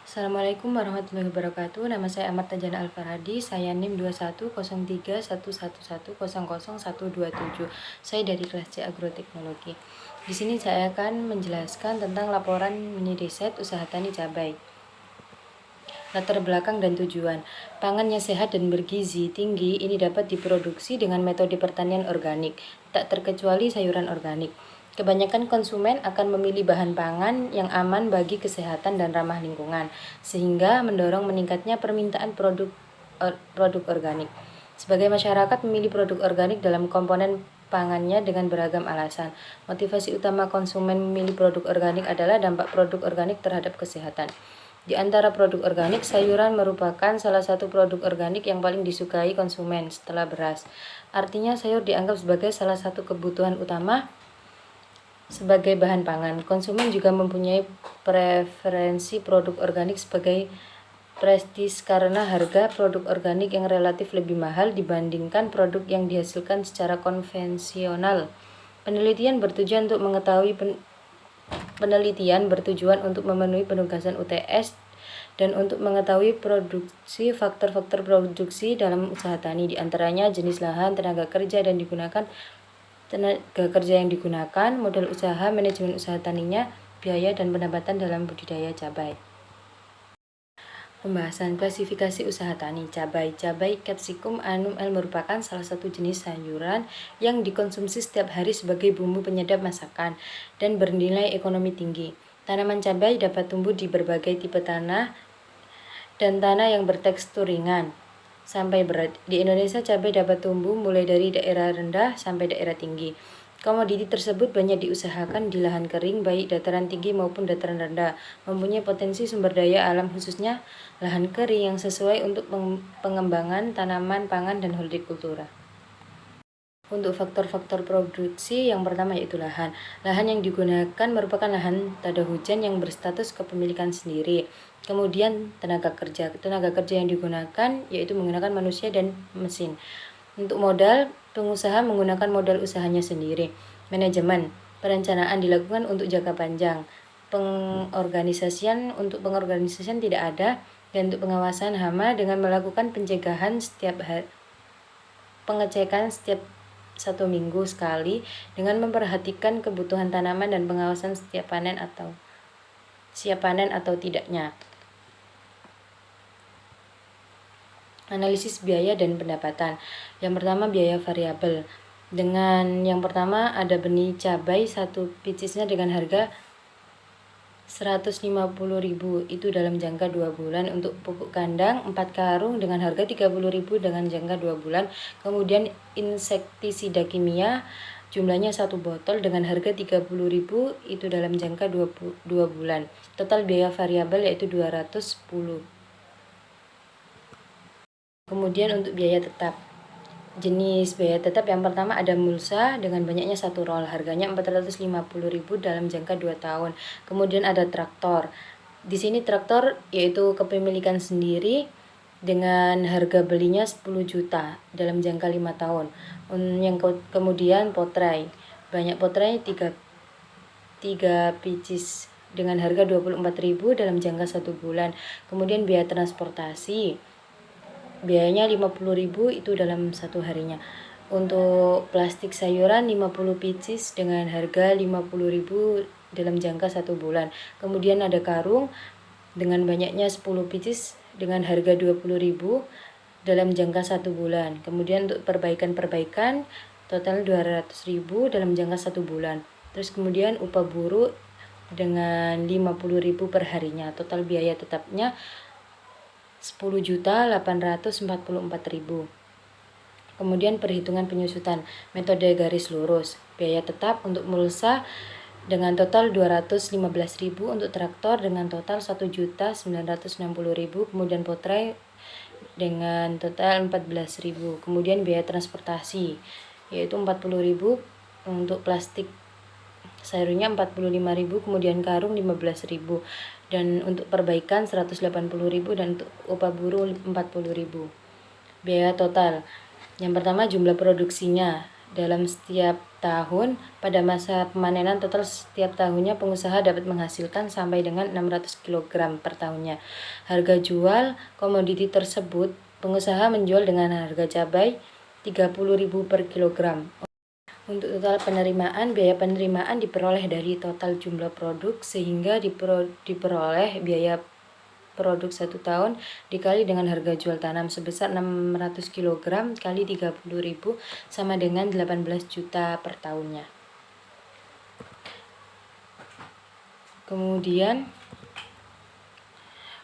Assalamualaikum warahmatullahi wabarakatuh. Nama saya Ahmad Tajana Al-Farhadi. Saya NIM 210311100127. Saya dari kelas C Agroteknologi. Di sini saya akan menjelaskan tentang laporan mini riset usaha tani cabai. Latar belakang dan tujuan. Pangan yang sehat dan bergizi tinggi ini dapat diproduksi dengan metode pertanian organik, tak terkecuali sayuran organik. Kebanyakan konsumen akan memilih bahan pangan yang aman bagi kesehatan dan ramah lingkungan, sehingga mendorong meningkatnya permintaan produk organik. Sebagai masyarakat memilih produk organik dalam komponen pangannya dengan beragam alasan. Motivasi utama konsumen memilih produk organik adalah dampak produk organik terhadap kesehatan. Di antara produk organik, sayuran merupakan salah satu produk organik yang paling disukai konsumen setelah beras. Artinya sayur dianggap sebagai salah satu kebutuhan utama sebagai bahan pangan. Konsumen juga mempunyai preferensi produk organik sebagai prestis karena harga produk organik yang relatif lebih mahal dibandingkan produk yang dihasilkan secara konvensional. Penelitian bertujuan untuk memenuhi penugasan UTS dan untuk mengetahui produksi faktor-faktor produksi dalam usaha tani, diantaranya jenis lahan, tenaga kerja yang digunakan, modal usaha, manajemen usaha taninya, biaya dan pendapatan dalam budidaya cabai. Pembahasan klasifikasi usaha tani cabai. Cabai Capsicum annum L merupakan salah satu jenis sayuran yang dikonsumsi setiap hari sebagai bumbu penyedap masakan dan bernilai ekonomi tinggi. Tanaman cabai dapat tumbuh di berbagai tipe tanah dan tanah yang bertekstur ringan sampai berat. Di Indonesia, cabai dapat tumbuh mulai dari daerah rendah sampai daerah tinggi. Komoditi tersebut banyak diusahakan di lahan kering, baik dataran tinggi maupun dataran rendah, mempunyai potensi sumber daya alam khususnya lahan kering yang sesuai untuk pengembangan tanaman pangan dan hortikultura. Untuk faktor-faktor produksi, yang pertama yaitu lahan. Lahan yang digunakan merupakan lahan tada hujan yang berstatus kepemilikan sendiri. Kemudian tenaga kerja. Tenaga kerja yang digunakan yaitu menggunakan manusia dan mesin. Untuk modal, pengusaha menggunakan modal usahanya sendiri. Manajemen, perencanaan dilakukan untuk jangka panjang. Untuk pengorganisasian tidak ada, dan untuk pengawasan hama dengan melakukan pengecekan setiap 1 minggu sekali dengan memperhatikan kebutuhan tanaman dan pengawasan siap panen atau tidaknya. Analisis biaya dan pendapatan. Yang pertama, biaya variabel. Yang pertama ada benih cabai 1 picisnya dengan harga 150.000 itu dalam jangka 2 bulan. Untuk pupuk kandang 4 karung dengan harga 30.000 dengan jangka 2 bulan. Kemudian insektisida kimia jumlahnya 1 botol dengan harga 30.000 itu dalam jangka 2 bulan. Total biaya variabel yaitu 210. Kemudian untuk biaya tetap. Jenis biaya tetap yang pertama ada mulsa dengan banyaknya 1 roll, harganya 450.000 dalam jangka 2 tahun. Kemudian ada traktor. Di sini traktor yaitu kepemilikan sendiri dengan harga belinya 10 juta dalam jangka 5 tahun. Kemudian potrai. Banyak potrai 3 picis dengan harga 24.000 dalam jangka 1 bulan. Kemudian biaya transportasi. Biayanya 50.000 itu dalam 1 harinya. Untuk plastik sayuran 50 pieces dengan harga 50.000 dalam jangka 1 bulan. Kemudian ada karung dengan banyaknya 10 pieces dengan harga 20.000 dalam jangka 1 bulan. Kemudian untuk perbaikan total 200.000 dalam jangka 1 bulan. Terus kemudian upah buruh dengan 50.000 per harinya. Total biaya tetapnya 10.844.000. Kemudian perhitungan penyusutan metode garis lurus. Biaya tetap untuk mulsa dengan total 215.000, untuk traktor dengan total 1.960.000, kemudian potrai dengan total 14.000. Kemudian biaya transportasi yaitu 40.000, untuk plastik sayurnya 45.000, kemudian karung 15.000, dan untuk perbaikan 180.000, dan untuk upah buruh 40.000. Biaya total. Yang pertama jumlah produksinya dalam setiap tahun. Pada masa pemanenan total setiap tahunnya pengusaha dapat menghasilkan sampai dengan 600 kg per tahunnya. Harga jual komoditi tersebut, pengusaha menjual dengan harga cabai 30.000 per kilogram. Untuk total penerimaan, biaya penerimaan diperoleh dari total jumlah produk, sehingga diperoleh biaya produk 1 tahun dikali dengan harga jual tanam sebesar 600 kg kali 30.000 sama dengan 18 juta per tahunnya. Kemudian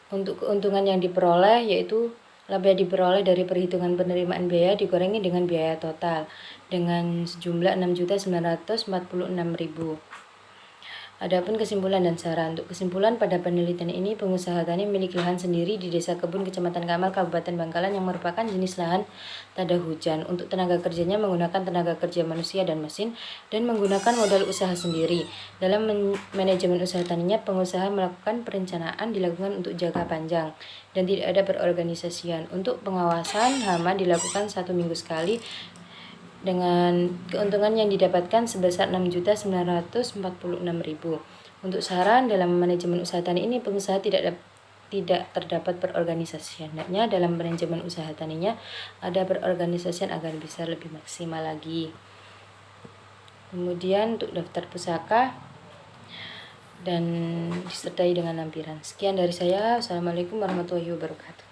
untuk keuntungan yang diperoleh yaitu laba diperoleh dari perhitungan penerimaan biaya dikurangi dengan biaya total dengan sejumlah 6.946.000. Adapun kesimpulan dan saran. Untuk kesimpulan, pada penelitian ini pengusaha tani memiliki lahan sendiri di Desa Kebun, Kecamatan Kamal, Kabupaten Bangkalan yang merupakan jenis lahan tada hujan. Untuk tenaga kerjanya menggunakan tenaga kerja manusia dan mesin dan menggunakan modal usaha sendiri. Dalam manajemen usaha taninya, pengusaha melakukan perencanaan dilakukan untuk jangka panjang dan tidak ada perorganisasian. Untuk pengawasan hama dilakukan 1 minggu sekali dengan keuntungan yang didapatkan sebesar 6.946.000. Untuk saran, dalam manajemen usaha tani ini pengusaha tidak terdapat perorganisasian. Hendaknya dalam manajemen usaha taninya ada perorganisasian agar bisa lebih maksimal lagi. Kemudian untuk daftar pusaka dan disertai dengan lampiran. Sekian dari saya. Assalamualaikum warahmatullahi wabarakatuh.